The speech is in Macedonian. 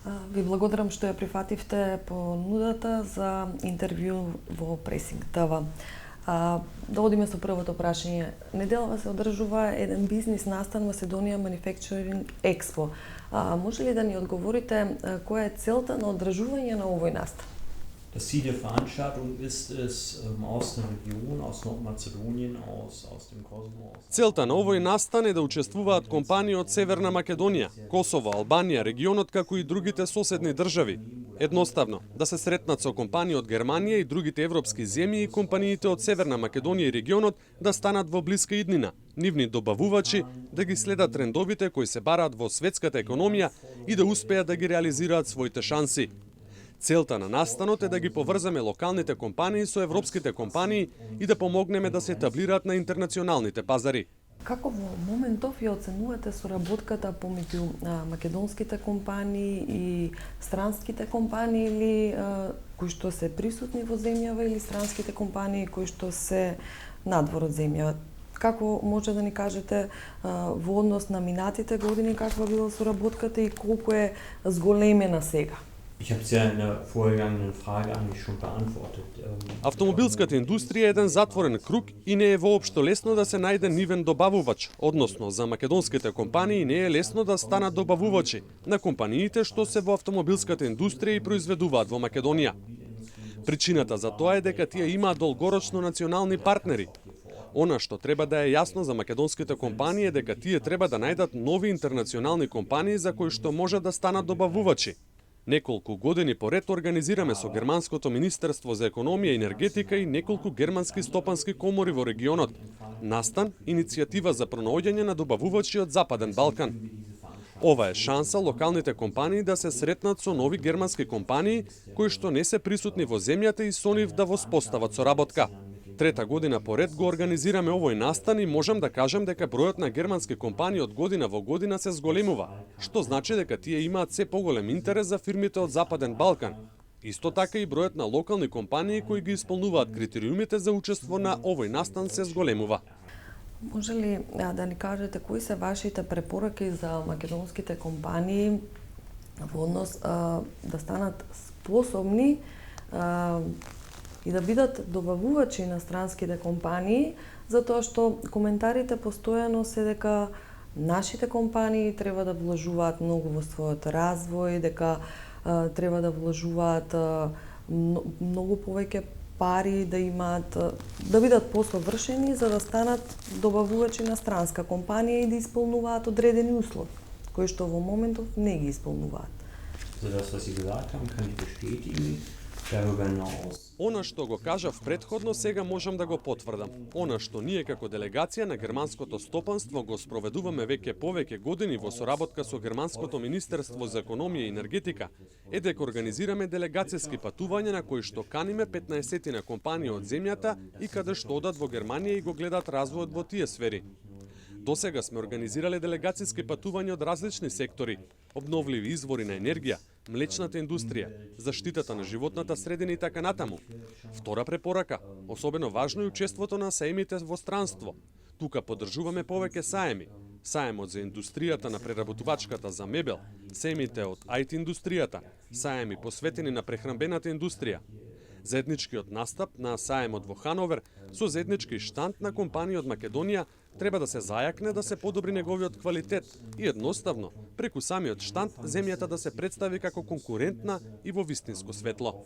Ви благодарам што ја прифативте понудата за интервју во Пресинг ТВ. Да одиме со првото прашање. Неделава се одржува еден бизнис настан Macedonian Manufacturing Expo. Може ли да ни одговорите која е целта на одржување на овој настан? Das Ziel der Veranstaltung ist es, aus der Region, aus Nordmazedonien, aus dem Kosovo. Целта на овој настан е да учествуваат компании од Северна Македонија, Косово, Албанија, регионот како и другите соседни држави. Едноставно, да се сретнат со компании од Германија и другите европски земји и компаниите од Северна Македонија и регионот да станат во блиска иднина, нивни добавувачи, да ги следат трендовите кои се бараат во светската економија и да успеат да ги реализираат своите шанси. Целта на настанот е да ги поврзаме локалните компании со европските компании и да помогнеме да се етаблираат на интернационалните пазари. Како во моментов ја оценувате соработката помеѓу македонските компании и странските компании или кои што се присутни во земјава или странските компании кои што се надвор од земја? Како може да ни кажете во однос на минатите години каква била соработката и колку е зголемена сега? Ich habe es ja in der vorhergehenden Frage eigentlich schon beantwortet. Автомобилската индустрија е еден затворен круг и не е воопшто лесно да се најде нивен добавувач, односно за македонските компании не е лесно да станат добавувачи на компаниите што се во автомобилската индустрија и произведуваат во Македонија. Причината за тоа е дека тие имаат долгорочно национални партнери. Она што треба да е јасно за македонските компании е дека тие треба да најдат нови интернационални компании за кои што може да станат добавувачи. Неколку години поред организираме со Германското Министерство за економија и енергетика и неколку германски стопански комори во регионот. Настан, иницијатива за пронаоѓање на добавувачи од Западен Балкан. Ова е шанса локалните компании да се сретнат со нови германски компании кои што не се присутни во земјата и со нив да воспостават соработка. Трета година поред го организираме овој настан и можам да кажам дека бројот на германски компании од година во година се зголемува, што значи дека тие имаат се поголем интерес за фирмите од Западен Балкан. Исто така и бројот на локални компании кои ги исполнуваат критериумите за учество на овој настан се зголемува. Може ли да ни кажете кои се вашите препораки за македонските компании во однос да станат способни и да бидат добавувачи на странските компании, затоа што коментарите постојано се дека нашите компании треба да вложуваат многу во својот развој, дека треба да вложуваат многу повеќе пари, да имаат, да бидат посовршени за да станат добавувачи на странска компанија и да исполнуваат одредени услови, кои што во моментов не ги исполнуваат. Also das, was Sie gesagt haben, kann ich bestätigen. Darüber hinaus. Она што го кажав претходно сега можам да го потврдам. Она што ние како делегација на германското стопанство го спроведуваме повеќе години во соработка со Германското Министерство за економија и енергетика е дека организираме делегацијски патувања на кои што каниме 15 компании од земјата и каде што одат во Германија и го гледат развојот во тие сфери. Досега сме организирале делегацијски патувања од различни сектори: обновливи извори на енергија, млечната индустрија, заштитата на животната средина и така натаму. Втора препорака, особено важно е учеството на саемите во странство. Тука поддржуваме повеќе саеми. Саемот за индустријата на преработувачката за мебел, саемите од IT индустријата, саеми посветени на прехранбената индустрија. Заедничкиот настап на саемот во Хановер со заеднички штанд на компании од Македонија треба да се зајакне да се подобри неговиот квалитет и едноставно, преку самиот штанд, земјата да се представи како конкурентна и во вистинско светло.